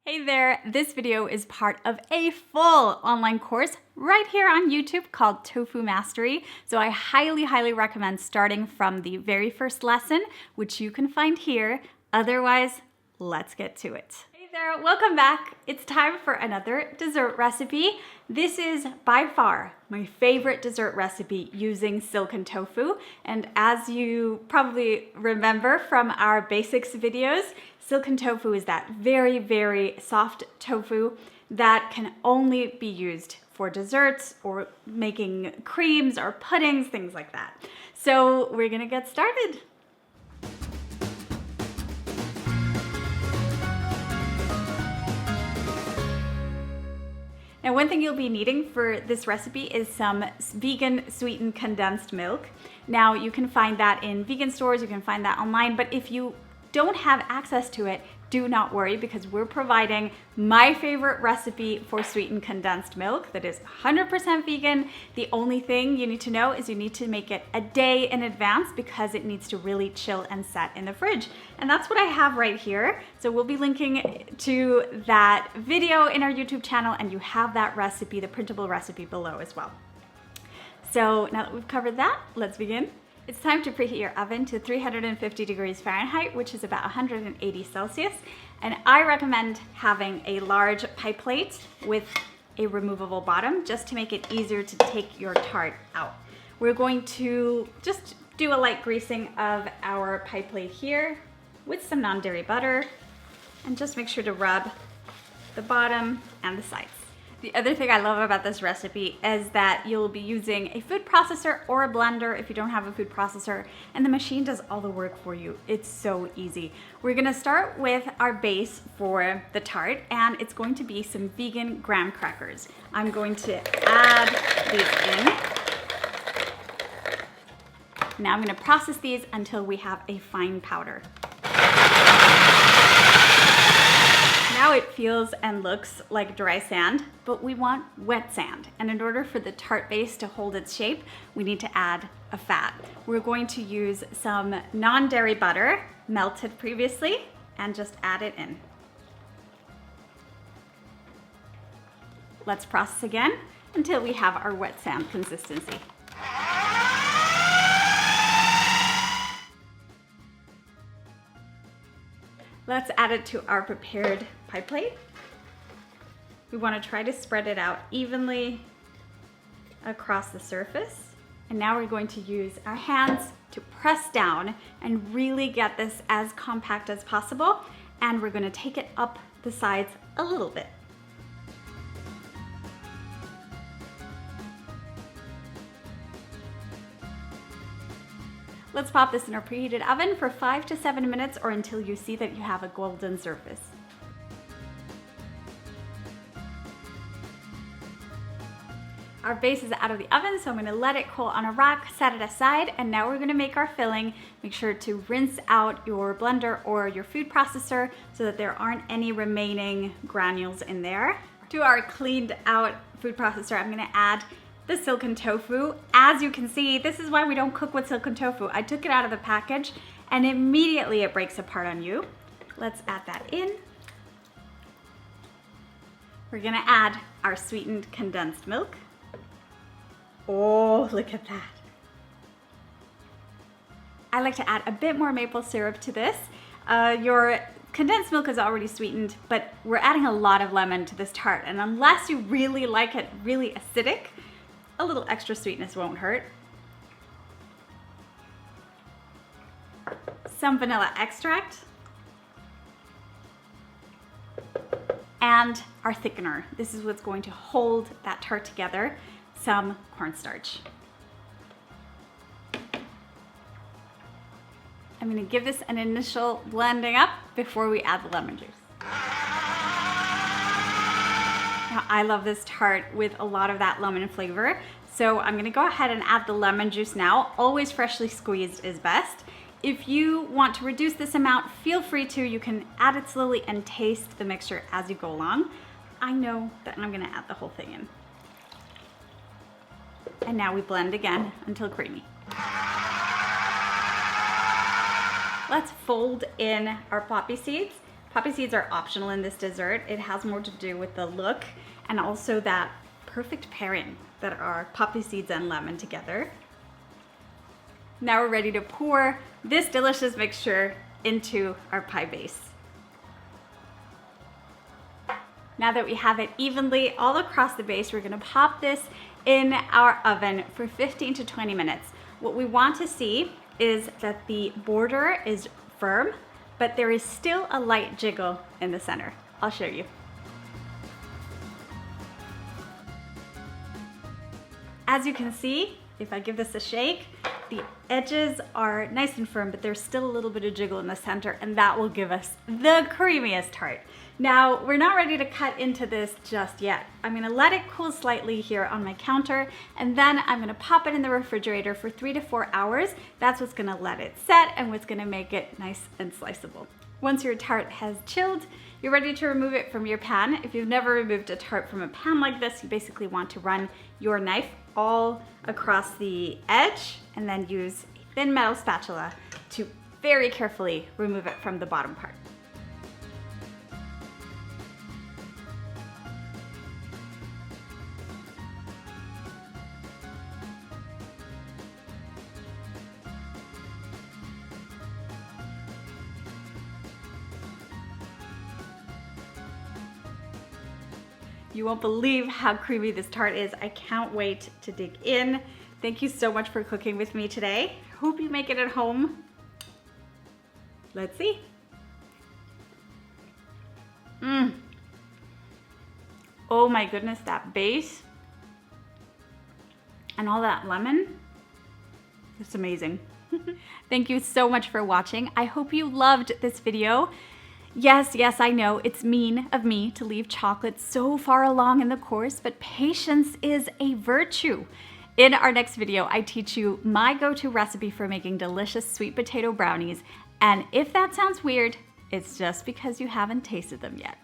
Hey there, this video is part of a full online course right here on YouTube called Tofu Mastery. So I highly recommend starting from the very first lesson, which you can find here. Otherwise, let's get to it. Hey there, welcome back. It's time for another dessert recipe. This is by far my favorite dessert recipe using silken tofu. And as you probably remember from our basics videos, silken tofu is that very soft tofu that can only be used for desserts or making creams or puddings, things like that. So we're gonna get started. Now, one thing you'll be needing for this recipe is some vegan sweetened condensed milk. Now, you can find that in vegan stores, you can find that online, but if you don't have access to it, do not worry, because we're providing my favorite recipe for sweetened condensed milk that is 100% vegan. The only thing you need to know is you need to make it a day in advance because it needs to really chill and set in the fridge. And that's what I have right here. So we'll be linking to that video in our YouTube channel, and you have that recipe, the printable recipe, below as well. So now that we've covered that, let's begin. It's time to preheat your oven to 350 degrees Fahrenheit, which is about 180 Celsius. And I recommend having a large pie plate with a removable bottom just to make it easier to take your tart out. We're going to just do a light greasing of our pie plate here with some non-dairy butter, and just make sure to rub the bottom and the sides. The other thing I love about this recipe is that you'll be using a food processor or a blender if you don't have a food processor, and the machine does all the work for you. It's so easy. We're gonna start with our base for the tart, and it's going to be some vegan graham crackers. I'm going to add these in. Now I'm gonna process these until we have a fine powder. Now it feels and looks like dry sand, but we want wet sand. And in order for the tart base to hold its shape, we need to add a fat. We're going to use some non-dairy butter, melted previously, and just add it in. Let's process again until we have our wet sand consistency. Let's add it to our prepared pie plate. We want to try to spread it out evenly across the surface. And now we're going to use our hands to press down and really get this as compact as possible. And we're going to take it up the sides a little bit. Let's pop this in our preheated oven for 5 to 7 minutes, or until you see that you have a golden surface. Our base is out of the oven, so I'm gonna let it cool on a rack, set it aside, and now we're gonna make our filling. Make sure to rinse out your blender or your food processor so that there aren't any remaining granules in there. To our cleaned out food processor, I'm gonna add the silken tofu. As you can see, this is why we don't cook with silken tofu. I took it out of the package and immediately it breaks apart on you. Let's add that in. We're gonna add our sweetened condensed milk. Oh, look at that. I like to add a bit more maple syrup to this. Your condensed milk is already sweetened, but we're adding a lot of lemon to this tart, and unless you really like it really acidic, a little extra sweetness won't hurt. Some vanilla extract. And our thickener. This is what's going to hold that tart together. Some cornstarch. I'm gonna give this an initial blending up before we add the lemon juice. Now, I love this tart with a lot of that lemon flavor, so I'm gonna go ahead and add the lemon juice now. Always freshly squeezed is best. If you want to reduce this amount, feel free to. You can add it slowly and taste the mixture as you go along. I know that I'm gonna add the whole thing in. And now we blend again until creamy. Let's fold in our poppy seeds. Poppy seeds are optional in this dessert. It has more to do with the look and also that perfect pairing that are poppy seeds and lemon together. Now we're ready to pour this delicious mixture into our pie base. Now that we have it evenly all across the base, we're gonna pop this in our oven for 15 to 20 minutes. What we want to see is that the border is firm, but there is still a light jiggle in the center. I'll show you. As you can see, if I give this a shake, the edges are nice and firm, but there's still a little bit of jiggle in the center, and that will give us the creamiest tart. Now, we're not ready to cut into this just yet. I'm gonna let it cool slightly here on my counter, and then I'm gonna pop it in the refrigerator for 3 to 4 hours. That's what's gonna let it set and what's gonna make it nice and sliceable. Once your tart has chilled, you're ready to remove it from your pan. If you've never removed a tart from a pan like this, you basically want to run your knife all across the edge and then use a thin metal spatula to very carefully remove it from the bottom part. You won't believe how creamy this tart is. I can't wait to dig in. Thank you so much for cooking with me today. Hope you make it at home. Let's see. Oh my goodness, that base and all that lemon, it's amazing. Thank you so much for watching. I hope you loved this video. Yes, I know it's mean of me to leave chocolate so far along in the course, but patience is a virtue. In our next video, I teach you my go-to recipe for making delicious sweet potato brownies. And if that sounds weird, it's just because you haven't tasted them yet.